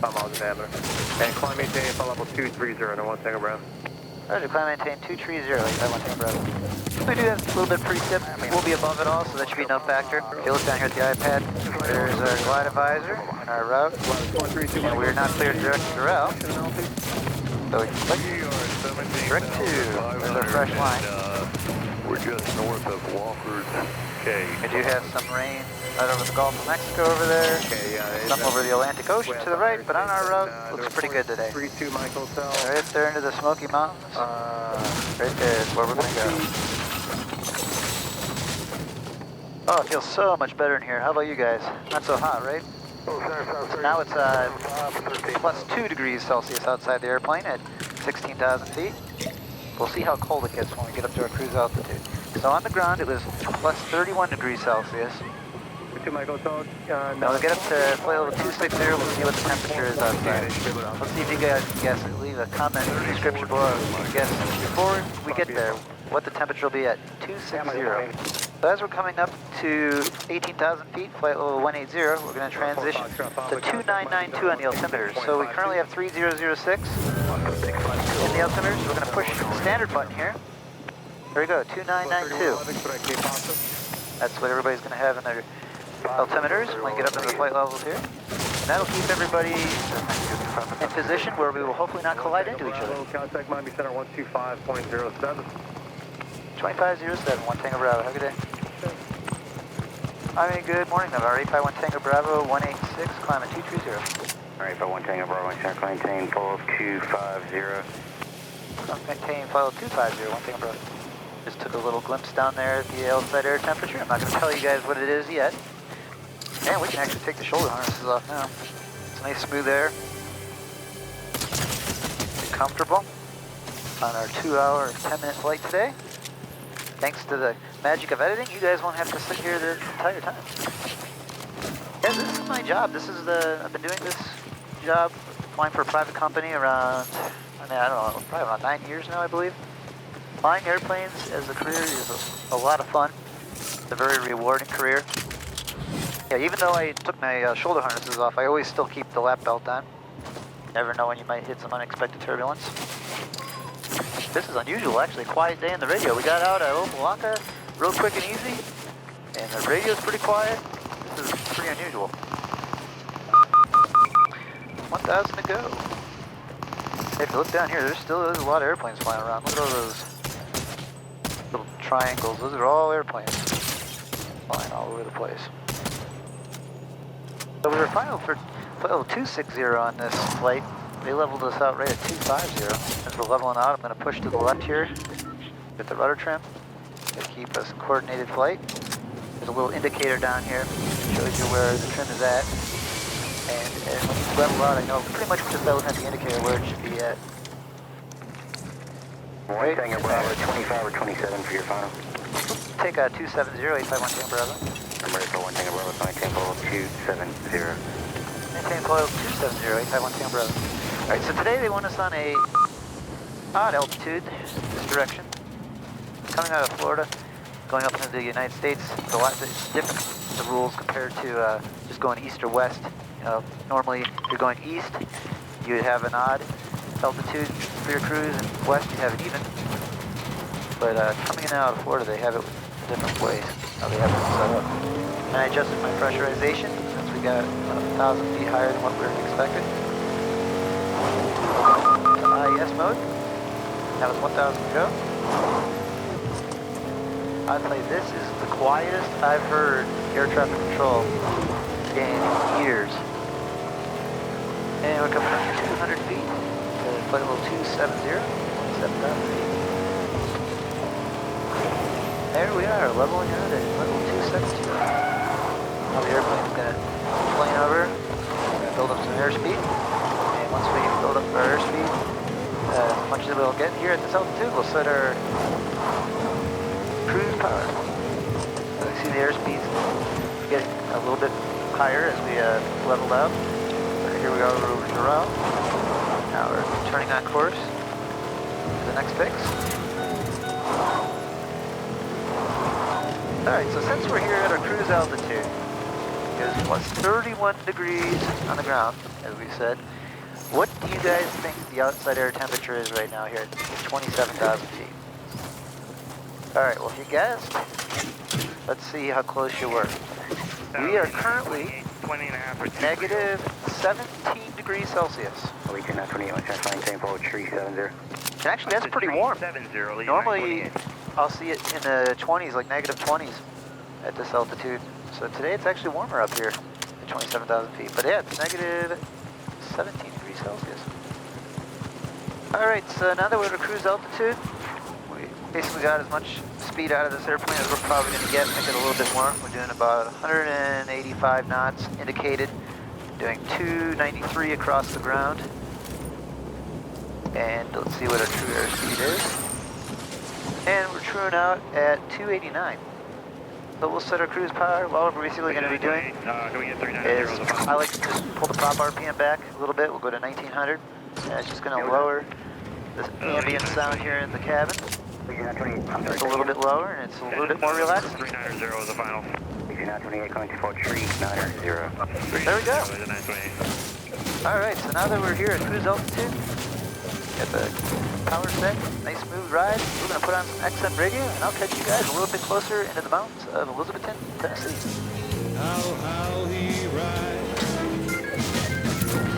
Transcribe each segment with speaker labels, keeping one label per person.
Speaker 1: miles in diameter. And climb maintain flight level 230 on 1 Tango Bravo.
Speaker 2: Roger, climb maintain 230, by 1 Tango Bravo. We do have a little bit precip. We'll be above it all, so that should be no factor. If you look down here at the iPad, there's our glide advisor and our route. And we're not cleared direct to route. So we can click direct to, there's our fresh line.
Speaker 3: We're just north of Walker's Cay.
Speaker 2: We do have some rain right over the Gulf of Mexico over there. Some over the Atlantic Ocean to the right, but on our route, looks pretty good today.
Speaker 1: 32 Mike Hotel.
Speaker 2: Right there into the Smoky Mountains. Right there is where we're going to go. Oh, it feels so much better in here. How about you guys? Not so hot, right? Now it's plus 2 degrees Celsius outside the airplane at 16,000 feet. We'll see how cold it gets when we get up to our cruise altitude. So on the ground it was plus 31 degrees Celsius. Now we'll get up to flight level 260, we'll see what the temperature is outside. Let's see if you guys can guess it. Leave a comment in the description below. Guess before we get there what the temperature will be at 260. So as we're coming up to 18,000 feet, flight level 180, we're going to transition to 2992 on the altimeter. So we currently have 3006 in the altimeter, so we're going to push the standard button here. There we go, 2992. That's what everybody's going to have in their altimeters when we get up into the flight levels here. And that'll keep everybody in position where we will hopefully not collide into each other.
Speaker 1: Contact Miami Center 125.07.
Speaker 2: 2507, 1 Tango Bravo, have a good day. I mean, good morning, Navarre, 851 Tango Bravo, 186, climbing 230.
Speaker 4: Alright, 851 Tango Bravo, center maintain, full 250.
Speaker 2: Maintain, follow 250, 1 Tango Bravo. Just took a little glimpse down there at the outside air temperature. I'm not going to tell you guys what it is yet. And we can actually take the shoulder harnesses off now. It's nice smooth air. Be comfortable on our 2-hour, 10-minute flight today. Thanks to the magic of editing, you guys won't have to sit here the entire time. Yeah, this is my job. I've been doing this job, flying for a private company around, I don't know, probably around 9 years now, I believe. Flying airplanes as a career is a lot of fun. It's a very rewarding career. Yeah, even though I took my shoulder harnesses off, I always still keep the lap belt on. Never know when you might hit some unexpected turbulence. This is unusual, actually. Quiet day in the radio. We got out at Opa-locka real quick and easy, and the radio's pretty quiet. This is pretty unusual. 1,000 to go. If you look down here, there still is a lot of airplanes flying around. Look at all those little triangles. Those are all airplanes flying all over the place. So we were final for flight level 260 on this flight. They leveled us out right at 250. As we're leveling out, I'm going to push to the left here, get the rudder trim, to keep us in coordinated flight. There's a little indicator down here that shows you where the trim is at. And when you level out, I know pretty much just by looking at the indicator where it should be at.
Speaker 4: Right. Tango Bravo, 25 or 27 for your final.
Speaker 2: Take 270, 851 Tango Bravo.
Speaker 4: I'm ready for 1 Tango Bravo, maintain full 270.
Speaker 2: Maintain coil 270, 851 Tango Bravo. Alright, so today they want us on a odd altitude, this direction. Coming out of Florida, going up into the United States, it's a lot different, the rules compared to just going east or west. You know, normally if you're going east, you would have an odd altitude for your cruise, and west you have it even. But coming in and out of Florida, they have it different ways, how they have it set up. And I adjusted my pressurization since we got 1,000 feet higher than what we were expected. To IES mode. That was 1,000 to go. I'd say this is the quietest I've heard air traffic control in years. And we're coming up to 200 feet to flight level 270, 7,000 feet. There we are, leveling out at level 272. Now the airplane's going to plane over, we're going to build up some airspeed. And once we build up our airspeed, as much as we'll get here at this altitude, we'll set our cruise power. So you see the airspeed's getting a little bit higher as we leveled out. But here we are over Doral. Now we're turning on course to the next fix. Alright, so since we're here at our cruise altitude, is plus 31 degrees on the ground, as we said. What do you guys think the outside air temperature is right now here at 27,000 feet? Alright, well if you guessed, let's see how close you were. We are currently negative 17 degrees Celsius.
Speaker 4: Legion 928, maintain forward 370.
Speaker 2: And actually that's pretty warm. Normally I'll see it in the 20s, like negative 20s at this altitude. So today it's actually warmer up here at 27,000 feet. But yeah, it's negative 17 degrees Celsius. Alright, so now that we're at cruise altitude, we basically got as much speed out of this airplane as we're probably going to get, make it a little bit more. We're doing about 185 knots indicated, doing 293 across the ground. And let's see what our true airspeed is. And we're truing out at 289. So we'll set our cruise power. What we're basically going to be doing is I like to just pull the prop RPM back a little bit. We'll go to 1900. And it's just going to lower this ambient sound here in the cabin. It's a little bit lower and it's a little bit more relaxed.
Speaker 1: 390 is the final.
Speaker 4: Legion 928, going to forward 390.
Speaker 2: There we go. Alright, so now that we're here at cruise altitude, got the power set, nice smooth ride. We're going to put on some XM radio and I'll catch you guys a little bit closer into the mountains of Elizabethton, Tennessee.
Speaker 5: How he rides,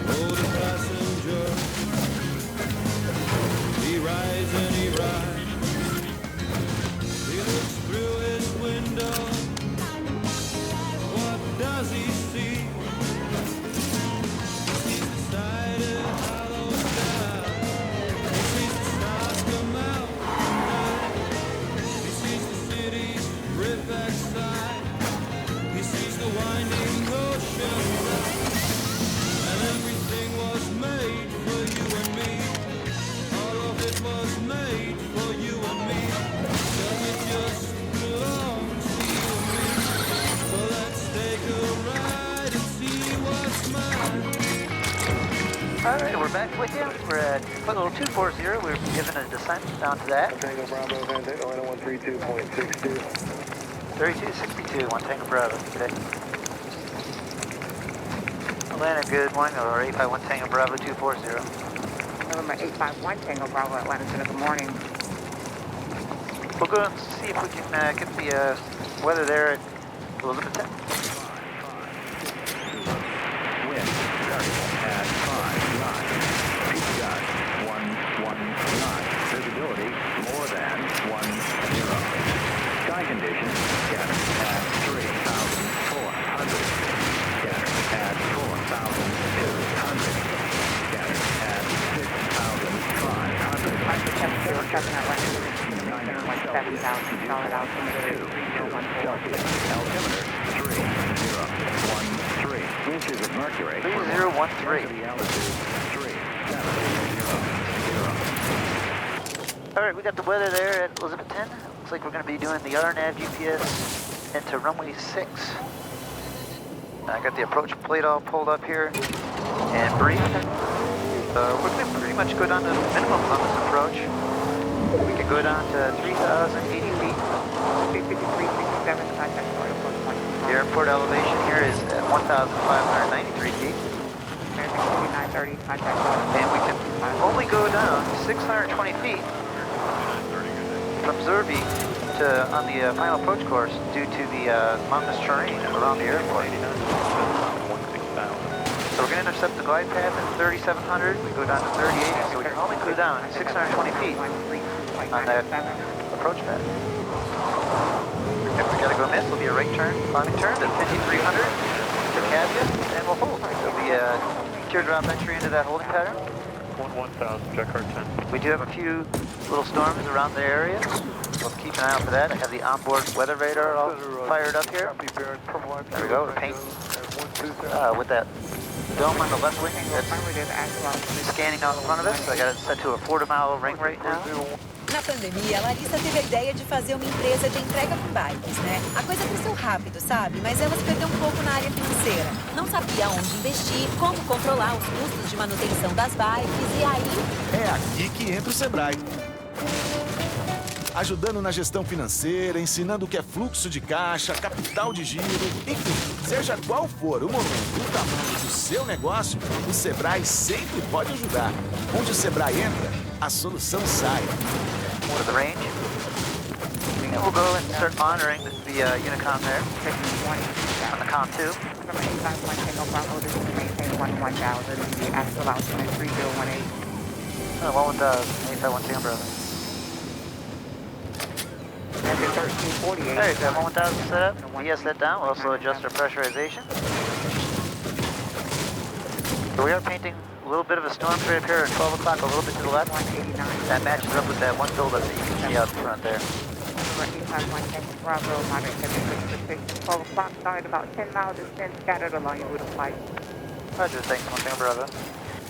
Speaker 5: oh the passenger, he rides and he rides, he looks through his window, what does he see? He sees the side of hollow sky, he sees the stars come out tonight, he sees the city's rip backside. He sees the winding ocean, and everything was made for you and me. All of it was made for you and me. Does it just belong to you and me? So let's take a ride and see what's mine.
Speaker 2: Alright, we're back with you. We're at footlevel 240. We're given a descent down to that.
Speaker 3: Tango Bravo, Atlanta 132.62.
Speaker 2: 3262, 1 Tango Bravo today. Atlanta, good morning, or 851 Tango Bravo 240.
Speaker 6: November 851 Tango Bravo, Atlanta Center, good morning.
Speaker 2: We'll go and see if we can get the weather there at Elizabethton.
Speaker 3: Wind starting at 5 knots. Peak gust 11 knots. Visibility more than 10. Sky conditions scattered at 3,400. Scattered at 4,200. Scattered at 6,500.
Speaker 6: Mark 707 Atlanta Center, 17,000, solid altimeter 3014.
Speaker 3: Altimeter 3013. Inches of mercury.
Speaker 2: 3013.
Speaker 3: Altitude 3700.
Speaker 2: Alright, we got the weather there at Elizabethton. Looks like we're going to be doing the RNAV GPS into runway 6. I got the approach plate all pulled up here and briefed. We're going to pretty much go down to the minimum on this approach. We can go down to 3,080 feet.
Speaker 6: 353, 67, contact for airport 1.
Speaker 2: The airport elevation here is at 1,593 feet.
Speaker 6: American 2930, contact for
Speaker 2: And we can only go down 620 feet from Zerby to on the final approach course due to the mountainous terrain around the airport. So we're going to intercept the glide path at 3,700. We go down to 38, so we can only go down 620 feet on that approach path. If we got to go miss, it'll be a right turn, climbing turn to 5,300 to Cavia, and we'll hold. There'll be a teardrop entry into that holding pattern.
Speaker 1: 1,000, check car 10.
Speaker 2: We do have a few little storms around the area. We'll keep an eye out for that. I have the onboard weather radar all fired up here. There we go, the paint with that dome on the left wing that's scanning out in front of us. I got it set to a 40-mile ring right now.
Speaker 7: Na pandemia, a Larissa teve a ideia de fazer uma empresa de entrega com bikes, né? A coisa cresceu rápido, sabe? Mas ela se perdeu um pouco na área financeira. Não sabia onde investir, como controlar os custos de manutenção das bikes e aí...
Speaker 8: É aqui que entra o Sebrae. ajudando na gestão financeira, ensinando o que é fluxo de caixa, capital de giro, enfim, seja qual for o momento e o tamanho do seu negócio, o Sebrae sempre pode ajudar. Onde o Sebrae entra, a solução sai.
Speaker 2: More to the range. And we'll go and start monitoring the Unicom there. On the com 2.
Speaker 6: Number 851 Tango Bravo, this is to maintain 1000. The actual altitude is 3018.
Speaker 2: 851 Tango Bravo.
Speaker 6: And the 1348.
Speaker 2: There you go, 1000 set up. ES let down. We'll also adjust our pressurization. So we are painting a little bit of a storm trade up here at 12 o'clock, a little bit to the left.
Speaker 6: 189.
Speaker 2: That matches up with that one buildup that you can see out front there.
Speaker 6: Number 851 Tango Bravo, moderate heavy precipitation. 12 o'clock, started about 10 miles distant, scattered along your route of flight.
Speaker 2: Roger, thanks, Tango Bravo.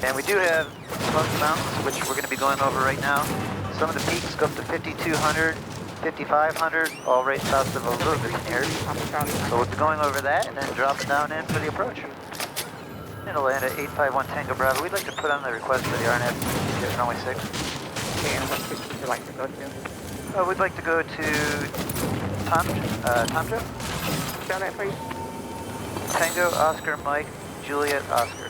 Speaker 2: And we do have Smoky Mountains, which we're going to be going over right now. Some of the peaks go up to 5,200, 5,500, all right south of a little bit here. So we'll be going over that and then dropping down in for the approach. It'll land at 851 Tango Bravo. We'd like to put on the request for the RNF, getting only 6.
Speaker 6: Okay, and what city would you like to go to?
Speaker 2: We'd like to go to Tomjo.
Speaker 6: Spell that, please.
Speaker 2: Tango, Oscar, Mike, Juliet, Oscar.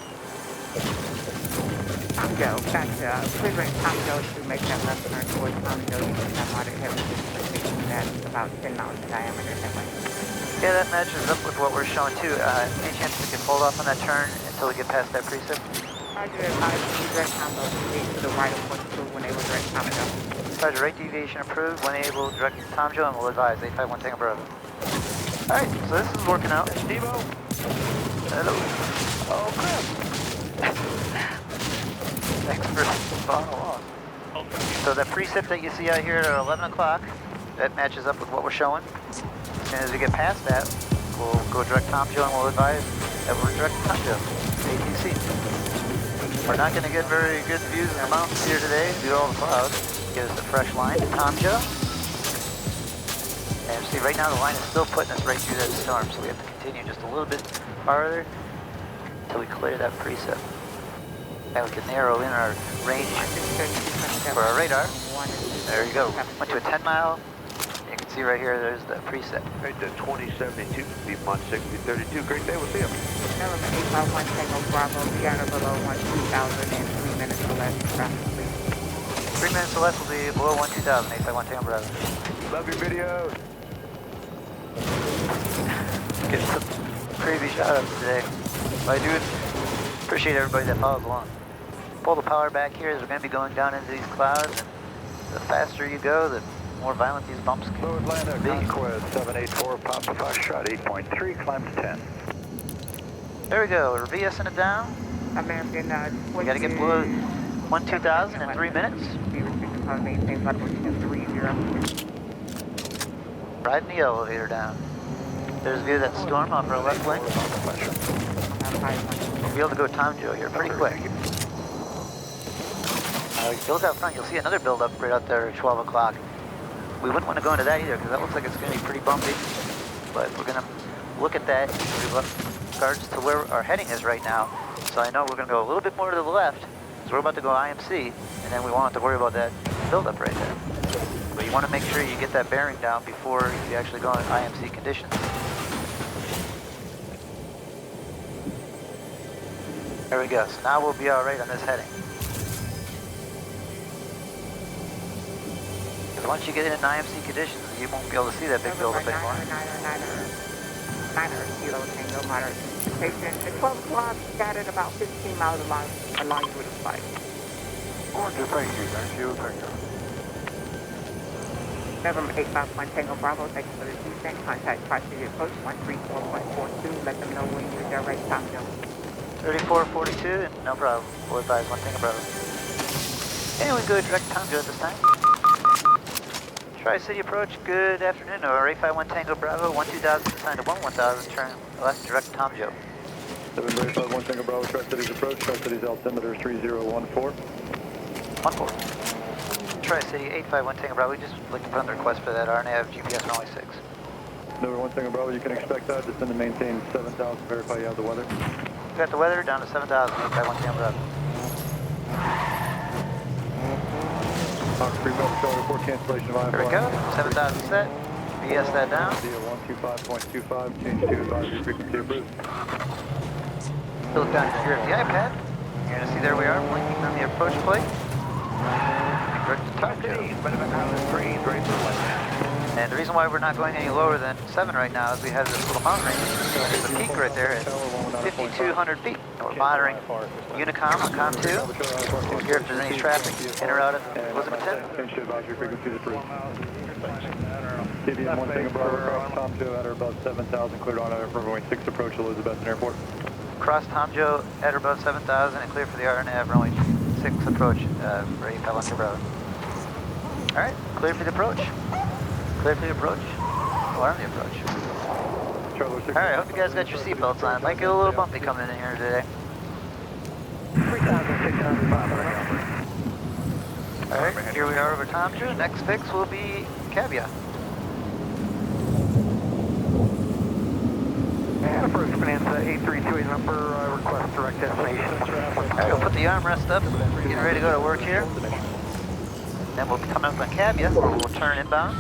Speaker 6: Tomjo, gotcha. Please rate Tomjo to make that left turn towards Tomjo. You can have moderate heavy precipitation that's about 10 miles in diameter that way.
Speaker 2: Yeah, that matches up with what we're showing too. Any chance we can hold off on that turn until we get past that precip?
Speaker 6: Roger, advise direct combo to the right of course approved when able direct Tomjo.
Speaker 2: Roger, right deviation approved, when able, direct Tomjo, and we'll advise 851 Tango Bravo. Alright, so this is working out.
Speaker 3: Devo?
Speaker 2: Hello.
Speaker 3: Oh, crap.
Speaker 2: Thanks for following along. So that precip that you see out here at 11 o'clock, that matches up with what we're showing. As soon as we get past that, we'll go direct Tomjo and we'll advise that we're direct Tomjo, ATC. We're not going to get very good views of the mountains here today due to all the clouds. Give us a fresh line to Tomjo. And see, right now the line is still putting us right through that storm, so we have to continue just a little bit farther until we clear that precip. And we can narrow in our range for our radar. There you go. Went to a 10 mile. You can see right here, there's the precip.
Speaker 3: Right to 2072, Piedmont 6032. Great day, we'll see you.
Speaker 6: Number 851 Tango Bravo, scatter below 12,000 and 3 minutes or less traffic, please.
Speaker 2: 3 minutes or less will be below 12,000, 851 Tango Bravo.
Speaker 3: Love your videos.
Speaker 2: Get some crazy shout-outs today. I do appreciate everybody that follows along. Pull the power back here as we're going to be going down into these clouds, and the faster you go, the more violent these bumps can
Speaker 3: Blue Atlanta,
Speaker 2: be.
Speaker 3: Conquest 784, Papa Foxtrot 8.3, climbs 10.
Speaker 2: There we go, we're VSing it down.
Speaker 6: American,
Speaker 2: We got to get below 12,000 in 3 minutes.
Speaker 6: Be restricted upon maintain level 30.
Speaker 2: Riding the elevator down. There's a view of that storm off our left wing. We'll be able to go Tomjo here pretty quick. If you look out front, you'll see another build-up right out there at 12 o'clock. We wouldn't want to go into that either because that looks like it's going to be pretty bumpy. But we're going to look at that in regards to where our heading is right now. So I know we're going to go a little bit more to the left. So we're about to go IMC, and then we won't have to worry about that build-up right there. But you want to make sure you get that bearing down before you actually go in IMC conditions. There we go. So now we'll be all right on this heading. Because once you get in IMC conditions, you won't be able to see that big buildup anymore.
Speaker 6: 9 kilo Tango, moderate precipitation. At 12 o'clock, scattered about 15 miles along your route of flight.
Speaker 3: Roger, thank you, thank you.
Speaker 6: November 851 Tango Bravo, thank you for the descent. Contact Tri-City Approach 134.42. Let them know when you're direct Tomjo.
Speaker 2: 3442, no problem. We'll advise 1 Tango Bravo. And we go direct Tomjo at this time. Tri-City Approach, good afternoon. Or 851 Tango Bravo, 12,000 assigned to 11,000, turn left direct Tomjo.
Speaker 3: 785 Tango Bravo, Tri-City's approach, Tri-City's altimeter 3014.
Speaker 2: 14. Tri-City 851 Tango Bravo, we just like to put on the request for that RNAV GPS runway 6.
Speaker 3: Number 1 Tango Bravo, you can expect that. Descend to maintain 7,000, verify you have the weather.
Speaker 2: We got the weather down to 7,000, 851 Tango Bravo.
Speaker 3: Hawk 3 Bravo, report cancellation of IFR.
Speaker 2: Here we go, 7,000 set. BS that down.
Speaker 3: Via 125.25, change to advisory frequency approved.
Speaker 2: Look down here at the iPad. You're gonna see there we are, blinking on the approach plate. And the reason why we're not going any lower than 7 right now is we have this little mountain range. There's a peak right there at 5,200 feet. And we're monitoring Unicom on Com 2. We'll hear if there's any traffic in or out of Elizabeth 10.
Speaker 3: Change to advisory frequency approved. TBM 1 Tango Bravo, cross Tom 2 at or above 7,000, cleared on for runway 6 approach Elizabeth Airport.
Speaker 2: Cross Tom Joe at or above 7,000 and clear for the RNAV runway 6 approach for 8 Bravo. Alright, clear for the approach. Clear for the approach. We're on the approach. Alright, hope you guys got your seatbelts on. Might get a little bumpy coming in here today.
Speaker 1: 3,600.
Speaker 2: Alright, here we are over Tom Joe. Next fix will be Cabia.
Speaker 1: And first finance 8328 number, request direct destination.
Speaker 2: Alright, we'll put the armrest up. Getting ready to go to work here. Then we'll come up on Cabia, where we'll turn inbound.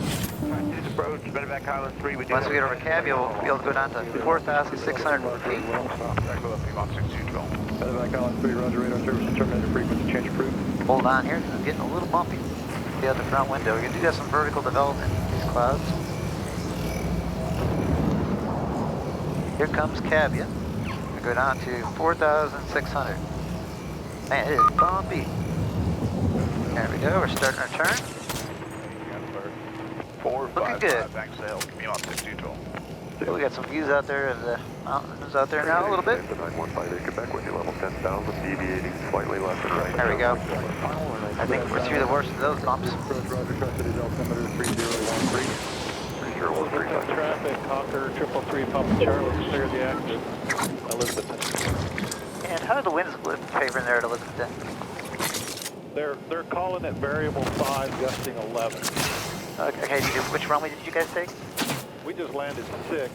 Speaker 1: Once we
Speaker 2: get over Cabia, we'll be able to go down to 4,600 feet.
Speaker 3: Back Island 3, roger, radar service and terminated frequency change approved.
Speaker 2: Hold on here, I'm getting a little bumpy. See out the front window. We do got some vertical development in these clouds. Here comes Cabia. We go down to 4,600. Man, it is bumpy. There we go, we're starting our turn. Looking good. So we got some views out there of the mountains out there now a little bit.
Speaker 3: 915 Quebec with level 10,000, deviating slightly left and right.
Speaker 2: There we go. I think we're through the worst of those bumps.
Speaker 3: Approach roger, trusted is altimeter 3013. 3013.
Speaker 9: Traffic, Hawker 333 Papa Charlie, clear the exit. Elizabeth.
Speaker 2: And how are the winds favoring there at Elizabeth?
Speaker 9: They're calling it variable 5, gusting 11.
Speaker 2: Okay, which runway did you guys take?
Speaker 9: We just landed 6.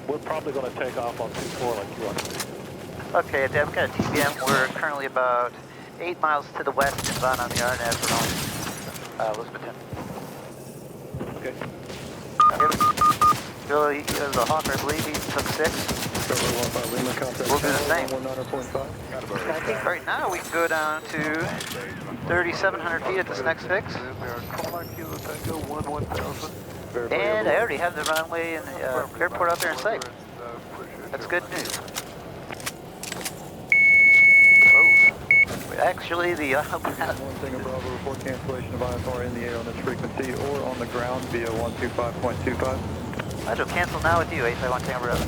Speaker 9: We're probably going to take off on 24 like you are.
Speaker 2: Okay, I've got a TBM. We're currently about 8 miles to the west inbound on the RNAV for Elizabeth 10.
Speaker 9: Okay.
Speaker 2: Billy, the Hawker, I believe he took 6. We'll do the same. Right now we can go down to 3,700 feet at this next fix. And I already have the runway and the airport out there in sight. That's good news. Whoa. Actually, the
Speaker 3: 1 Tango Bravo, report cancellation of IFR in the air on this frequency or on the ground via 125.25.
Speaker 2: I'll cancel now with you, 851 Tango Bravo.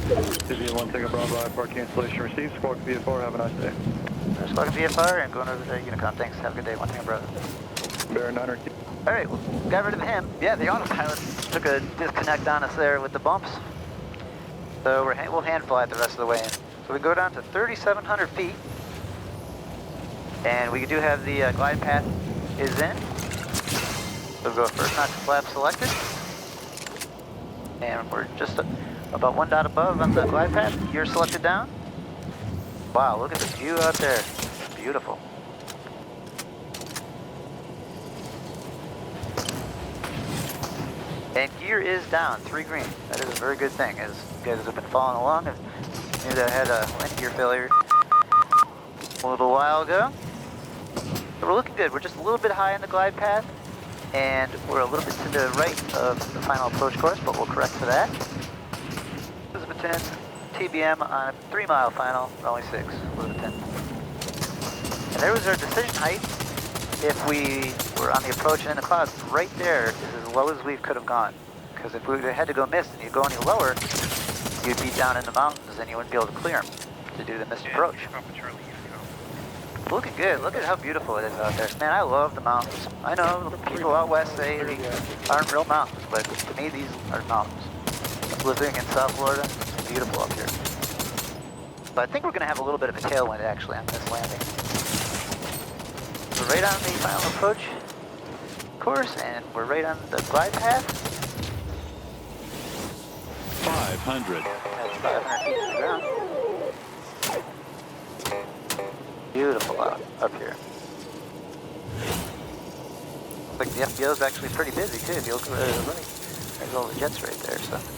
Speaker 3: Via 1 Tango Bravo, IFR cancellation received. Squawk VFR, have a nice day.
Speaker 2: Squawk VFR and going over to Unicom. Thanks, have a good day, 1 Tango Bravo.
Speaker 3: Bear 9er.
Speaker 2: Alright, well, got rid of him. Yeah, the autopilot took a disconnect on us there with the bumps. So we'll hand fly it the rest of the way in. So we go down to 3,700 feet. And we do have the glide path is in. So we'll go first notch flap selected. And we're just about 1 dot above on the glide path. You're selected down. Wow, look at the view out there. Beautiful. And gear is down, 3 green. That is a very good thing, as you guys have been following along. I knew that I had a landing gear failure a little while ago. But we're looking good. We're just a little bit high on the glide path, and we're a little bit to the right of the final approach course, but we'll correct for that. Elizabeth 10, TBM on a 3-mile final, runway 6, Elizabeth 10. And there was our decision height. If we were on the approach and in the clouds, right there is as low as we could have gone. Because if we had to go mist and you go any lower, you'd be down in the mountains and you wouldn't be able to clear them to do the mist approach. Looking good. Look at how beautiful it is out there. Man, I love the mountains. I know people out west say these aren't real mountains, but to me these are mountains. Living in South Florida, it's beautiful up here. But I think we're going to have a little bit of a tailwind actually on this landing. We're right on the final approach course, and we're right on the glide path.
Speaker 5: 500.
Speaker 2: That's 500 feet to the ground. Beautiful out up here. Like the FBO is actually pretty busy too. If you look at the running, there's all the jets right there. So.